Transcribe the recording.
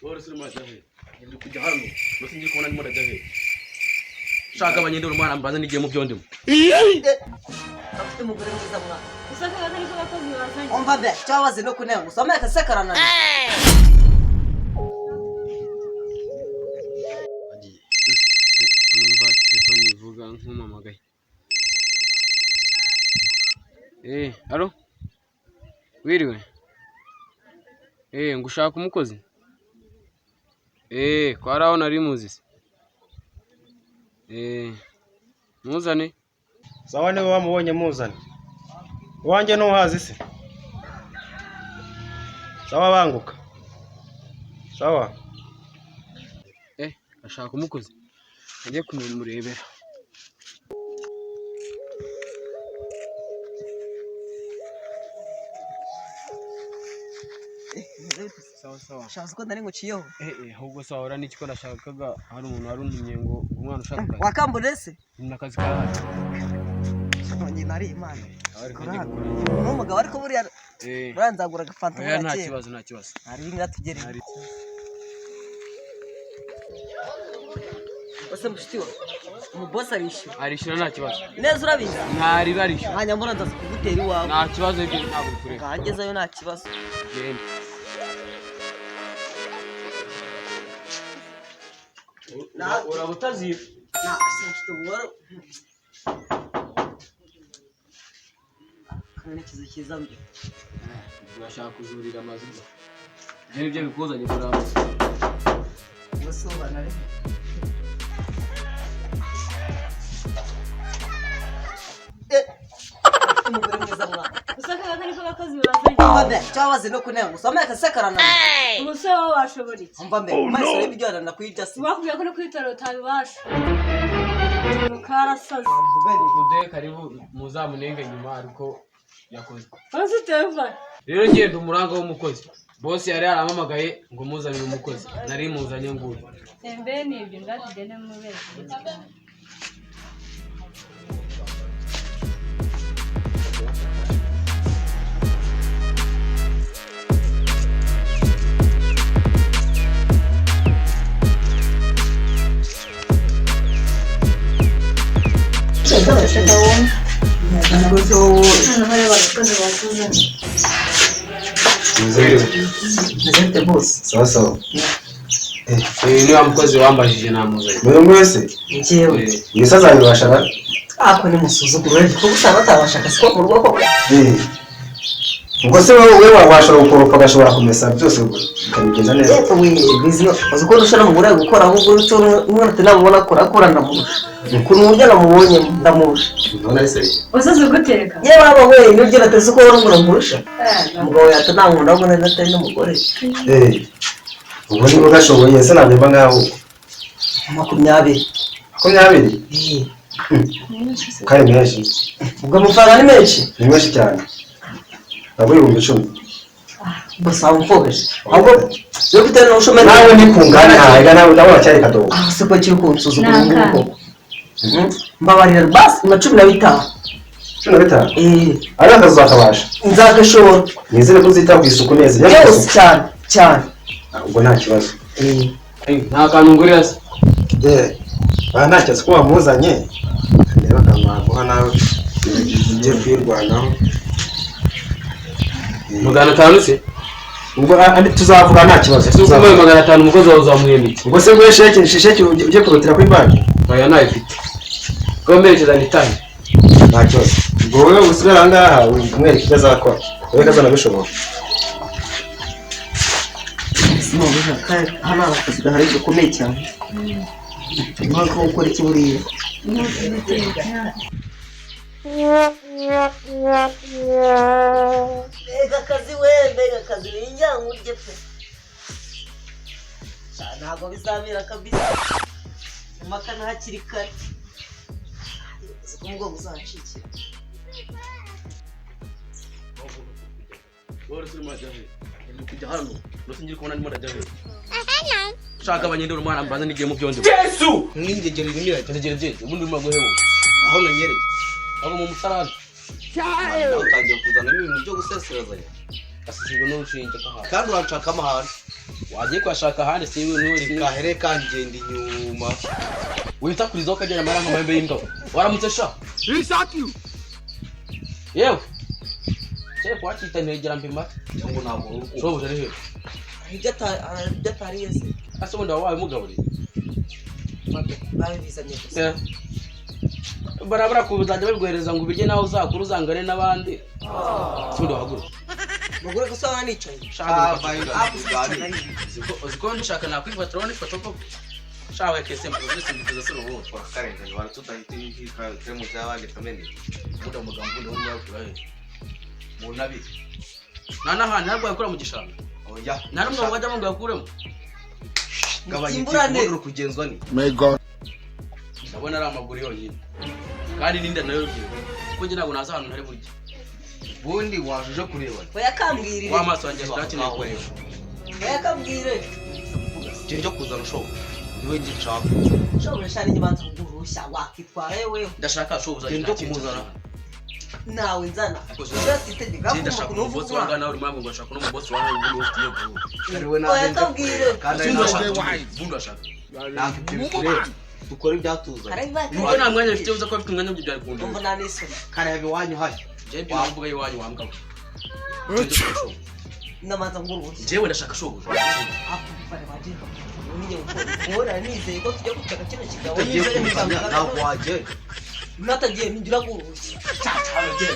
Wari suri majahe. Ndi kujya hano. Bose ngiye kubona ndimo ndajahe. Shaka abanyende urumana mbaza nigiye mu byondimo. Afite umugore mwiza mwa. Usaka batari ko bakozi bazanye. Umva be, cyawaze no kunenga. Usome akasekarana. Numva telefone ivuga nk'umamagaye. Halo? Wiriwe? Ngushaka umukozi? Kwari aho nari muzi se? Muzane? Sawa niwe wamubonye muzane. Wanjye ntuhazi se? Sawa banguka. Sawa. Ashaka umukozi. Ngiye kumurebera. Sawa. Shaza ko ndari nguciyeho. Ahubwo sawa ora n'ikiko ndashakaga hari umuntu waruntumye ngo umwana ushaka. Wakambure se? Nakazi kawe. None nari imana. Ariko Umugabo ariko buriya buranzagura agafanta nta muri kibazo nta kibazo. Ari inga tugereye. Ose mushitiwa. Umuboss Arishira nta kibazo. Neza urabizi? Ntari barisha. Hanya mbona ndaza kugutera iwawe. Nta kibazo ibyo ntabwo kure. Kangezayo nta kibazo. Genda. Urabutazi. Sinfite ubworo. Kana kizo kiza mbi. Urashaka kuzurira amazu. Nibyo bikuzanye kuramba. Musoba nare. Umugore mwiza mwa. Usaka batari ko bakozi bazanye. Umva be, cyawaze no kunenga. Usome akasekarana. Umusore washobora iki? Umva be, maso y'ibijyana na kwijasi. Bakubwiye ko no kwitara utabibasha. Karasaze. Mude karibu muzamunenge nyuma ariko yakoze. Bose telefone. Rero ngenda umuranga w'umukozi. Boss yari yaramamagaye ngo muzanire umukozi. Nari muzanye nguye. Embe ni ibyo ndatugende mu bezi. Sawa. Ni wa mukozi wambajije namuzanye. Mwe mwese? Njewe. Yisaza bibashaka? Ako ni musuzuguro rero ko usaba batabashaka siko mu rugo koko. Ubwo se wowe wabasha gukoropa gashobora kumesa byose ukabigeza neza. Yego bizino uzuko rushana mu gure gukora ahubwo ruco umwana tunabona akora ndamurusha. Ukuntu urya namubonye ndamurusha. None ari se. Wasaze guteka. Yewe aba we n'urya nateze ko warungura ngurusha. Umugabo yata ntamuntu ndabona natari n'umugore. Ubwo ni ugashoboye se nabyo ngaho. 20. 20? Kari menshi. Ubwo amafaranga ni menshi. Ni menshi cyane. Nabwo 10,000. Gusa umfobeje. Ahubwo yo bitera no ushomera. Nawe ni kungana ega nawe ndabona cyari kadogo. Siko kiri kunsuzugura nguko. Mbabarira basi na 15. 15? Ari akazi zakabasha. Nzagashobora. Nizere ko uzita ku isuku neza. Yes cyane. Ubwo nta kibazo. Nta kantu ngurira se. Nta kibazo ko wamuzanye. Reba kamaguha nawe ugiye kwirwanaho. 500 se. Ubwo tuzavuga nta kibazo. Tuzavuga 500 umukozi wawe uzamuhembitse. Ubwo se bwe sheke uje kurotira kuri banki. Baya nayifite. Komerekeza nitanye. Nta kibazo. Ubwo wowe usigara ngaha umwereka icyo azakora. Wowe kazana bishobora. Simo bije kandi hano abakozi bahari gukomeye cyane. Mwako ukora iki buriye? Mbega kazi winjyangu urye pe. Ntabwo bizamira kabisa. Umakana hakiri kare. Umugongo uzacikira. Wari suri majahe. Ndi kujya hano. Bose ngiye kubona ndimo ndajahe. Shaka abanyende urumana mbaza nigiye mu byondimo. Yesu! Ningegera ibinira tegera ubundi urimo guheho. Aho nanyereye. Abo mu musarani. Utangiye kuzana ibintu byo guseserezanya. Asizwe n'urushinge kahari. Kandi uranshaka amahari. wagiye kwashaka ahandi si ibintu kahere kangenda inyuma wita kuri zo kagera maranga mahembe y'imbwa waramutse sha yewe cyo kwakita ntegera mbima cyangwa ntabwo so buje he ibyatari yese ase wenda wawe mugaburi babizanye gusa barabara kubuzajya babiguhereza ngo ubirye nawe uzakura uzangane n'abandi sundo haguru mugure gusa wanicaye uziko ndishaka nakwifatira wani foto ko shawe kese mpuze simbiza sino wowe karengane waratudahita yihika kremu z'abandi kamene muda mugambo ndo mwakura he munabi nana hana ntabwo yakura mu gishanga oya narumwe wajya ngo yakuremo gabanya ikigoro kugenzwa ni May God. ndabona ari amaguru yonyine kandi ninda nayo giye kuko ngira ngo naza hano ntari burya bundi wajuje kureba bayakambwirire wa maso wanjye ndakeneye kureba bayakambwire cyo kuzana show niwe ngishaka shobora shari nyibanza kugurushya wakitwara yewe ndashaka shobuza cyo kumuzana nawe nzana je ndashaka umubosi wanga nawe rimwe ngo ndashaka no mubosi wawe ubundi ufite yego kariwe bayakambwire kandi bundi ashaka nakipire dukora ibyatuzanye nuko nta mwanya mfite uza ko afite umwanya w'ibyo byari kundura umva nanisoni karebe wanyu hayo je byamvuga yiwanyu wambwa ndamanza ngurushya jewe ndashaka shobuza akufare bagiye unije ukora nizeye ko tujya gutaka kino kigabo utagiye kumuzana ntabwo wagenda natagiye ngira gurushya cyane